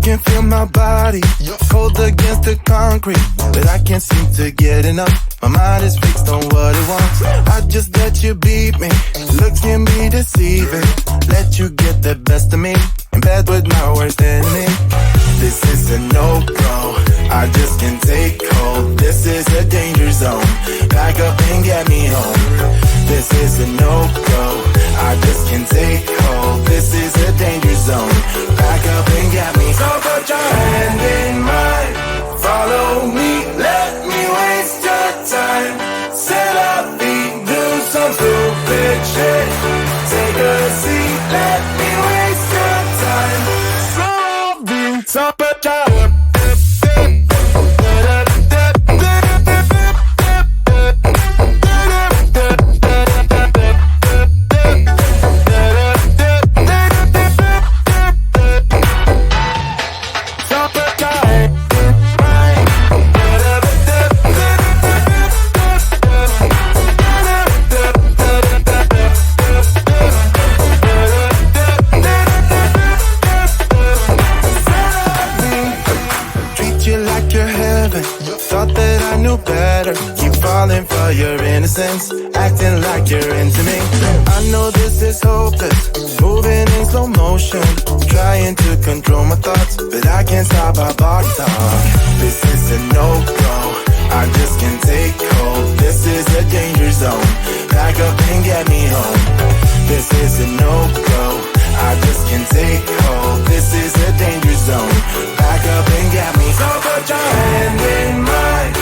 can feel my body cold against the concrete, but I can't seem to get enough. My mind is fixed on what it wants. I just let you beat me. Looks can be deceiving. Let you get the best of me. In bed with my worst enemy. This is a no-go. I just can't take hold. This is a danger zone. Back up and get me home. This is a no-go. I just can't take hold. This is a danger zone. Back up and get me. So put your hand in mine. Follow me. Let me waste your time. Set up, do some stupid shit. Take a seat. Let me waste your time. So put your for your innocence, acting like you're into me. I know this is hopeless, moving in slow motion, trying to control my thoughts, but I can't stop our body talk. This is a no-go, I just can't take hold. This is a danger zone, back up and get me home. This is a no-go, I just can't take hold. This is a danger zone, back up and get me. So put your hand in mine.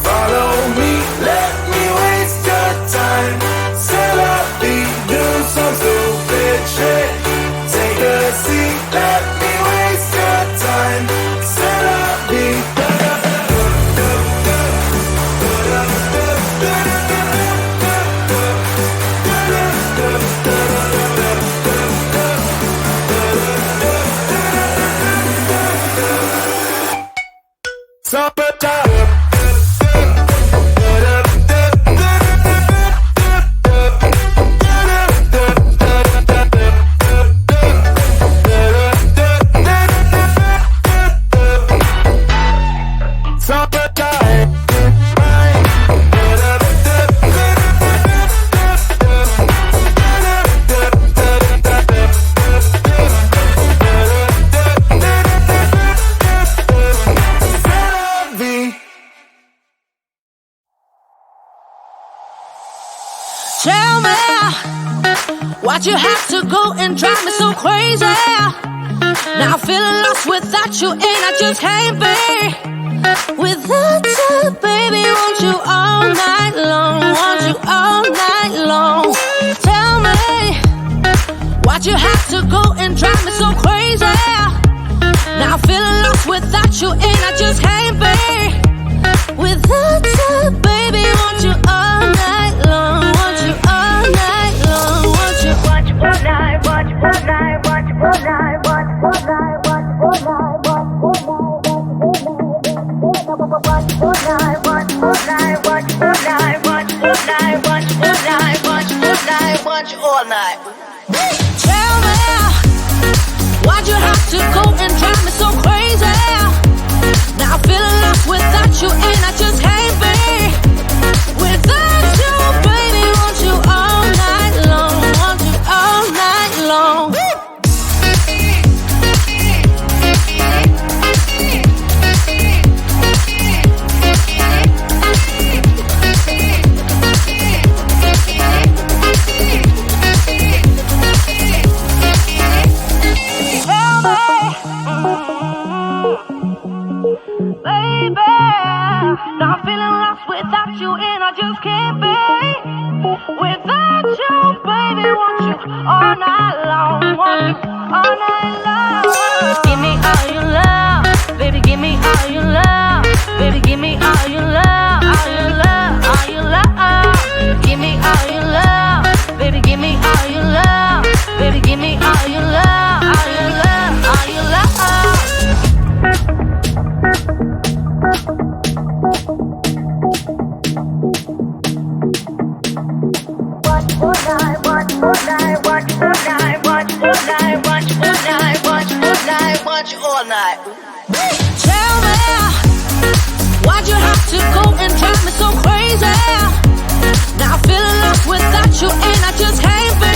Follow me, let me waste your time. Set up, do some stupid shit. Take a seat, let me waste your time. Set up, so put your why'd you have to go and drive me so crazy? Now I'm feeling lost without you, and I just can't be without you, baby. Want you all night long, want you all night long. Tell me, why'd you have to go and drive me so crazy? Now I'm feeling lost without you, and I just can't be without you, baby. Want you all night long, want you all night long, want you. Want you all night, want you all night, want you all night, want you all night, want you all night, want you all night, want you all night, want you all night, want you all night, want you all night, want you all night, want you all night. Tell me, why'd you have to go and drive me so crazy? Now I'm feeling lost without you, and I just can't be without you, baby. Want you all night long, want you all night long. Now I'm feeling lost without you, and I just can't be without you, baby. Want you all night long, want you all night long. Give me all your love, baby. Give me all your love, baby. Give me all your love, all your love, all your love. Give me all your love, baby. Give me all your love, baby. Give me all your love, all your love, all your love. All night. Tell me, why'd you have to go and drive me so crazy? Now I'm feeling lost without you, and I just can't be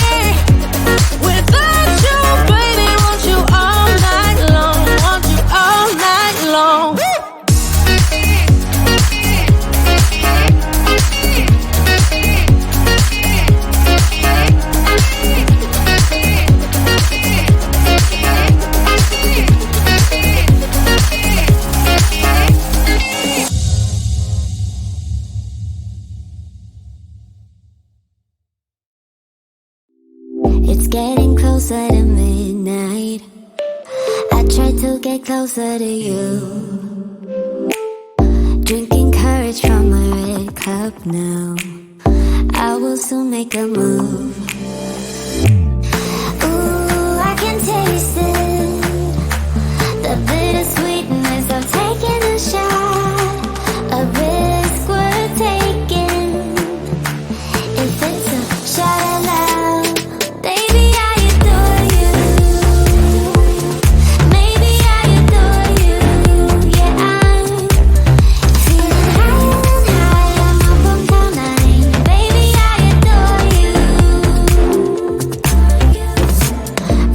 without you, baby. Want you all night long, want you all night long. It's getting closer to midnight. I try to get closer to you. Drinking courage from my red cup now. I will soon make a move. Ooh, I can taste it. The bittersweetness of taking a shot. A risk worth taking. If it's a shot at love, baby, I adore you. Maybe I adore you. Yeah, I'm feeling high. I'm up on cloud nine. Baby, I adore you.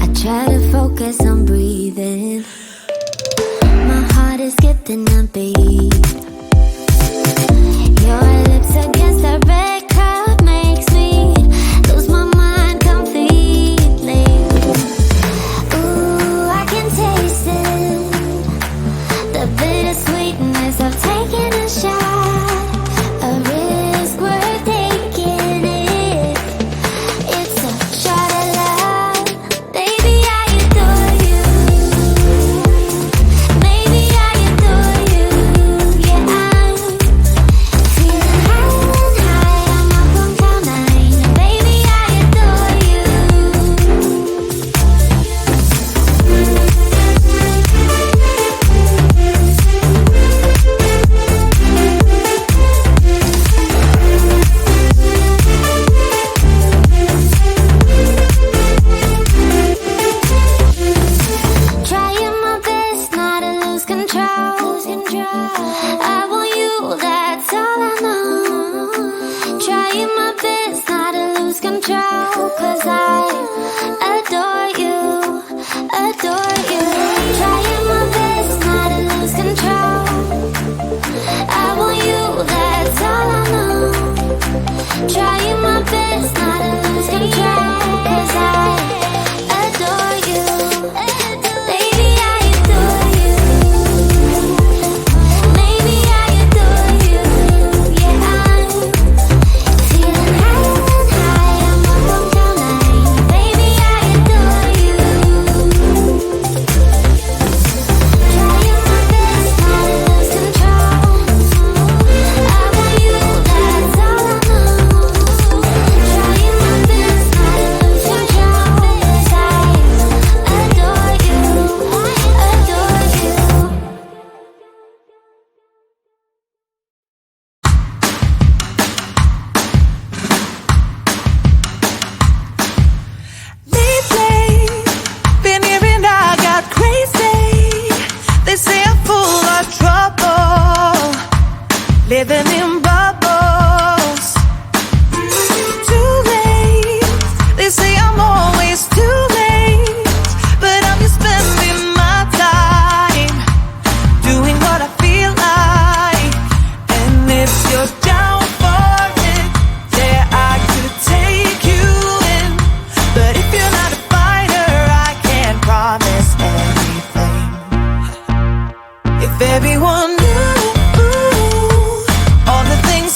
I try to focus on breathing. My heart is skipping a beat. Your lips against the red cup makes me lose my mind completely. Ooh, I can taste it. The bittersweetness of taking a shot. A risk worth taking it. It's a shot at love. Baby, I adore you. Maybe I adore you. Yeah, I'm feeling high. I'm up on cloud nine. Baby, I adore you. Trying my best not to lose control. I want you, that's all I know. Trying my best not to lose control. 'Cause I adore you, adore you. Trying my best not to lose control. I want you, that's all I know. Trying my best not to lose control. 'Cause I adore you. Baby, I adore you. Maybe I adore you. Yeah, I'm feeling high. I'm up on cloud nine. Baby, I adore you. Trying my best not to lose control. I want you, that's all I know. Trying my best not to lose control. 'Cause I adore you, adore you. Lately, been hearing I got crazy. They say I'm full of trouble, living in bubbles. Too late, they say I'm always too late, but I'm just spending my time doing what I feel like. And if you're down for it, yeah, I could take you in. But if you're not a fighter, I can't promise anything. If everyone knew all the things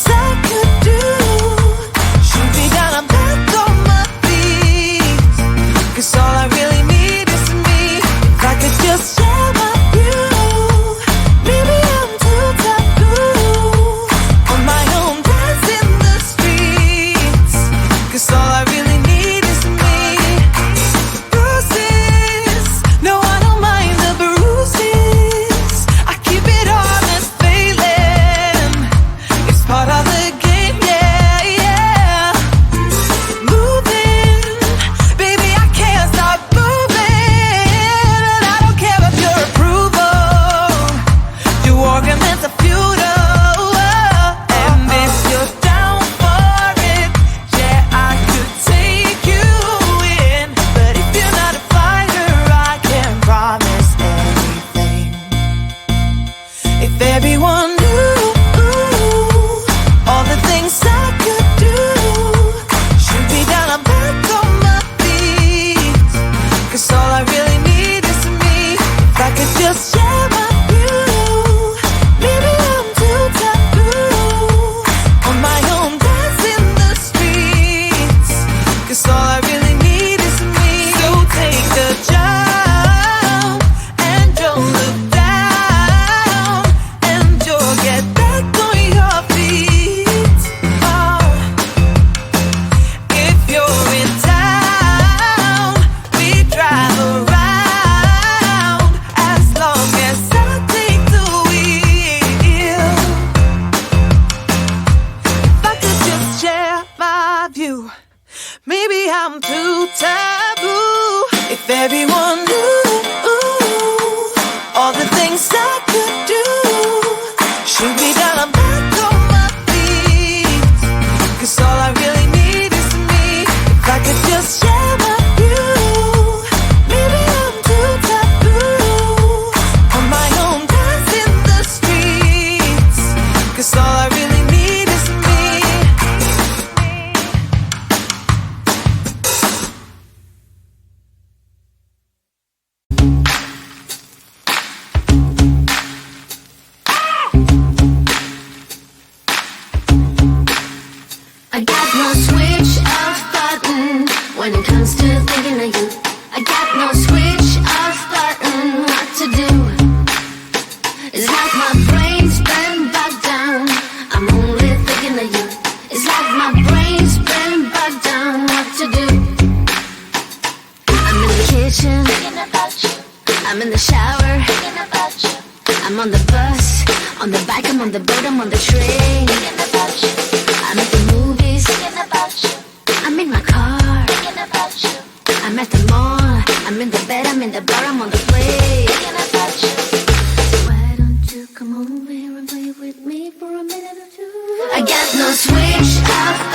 Maybe I'm too taboo. If everyone knew all the things I could do, shoot me down, I'm back on my feet. 'Cause all I really need is me. If I could just share my view. Maybe I'm too taboo. On my own, dance in the streets. 'Cause all I really need is me. I got no switch off button when it comes to thinking of you. I got no switch off button what to do. It's like my brain's been bogged down. I'm only thinking of you. It's like my brain's been bogged down what to do. I'm in the kitchen thinking about you. I'm in the shower thinking about you. I'm on the bus, on the bike, I'm on the boat, I'm on the train thinking about you. I'm at the movies thinking about you. I'm in my car thinking about you. I'm at the mall, I'm in the bed, I'm in the bar, I'm on the plane thinking about you. Why don't you come over here and play with me for a minute or two? I got no switch off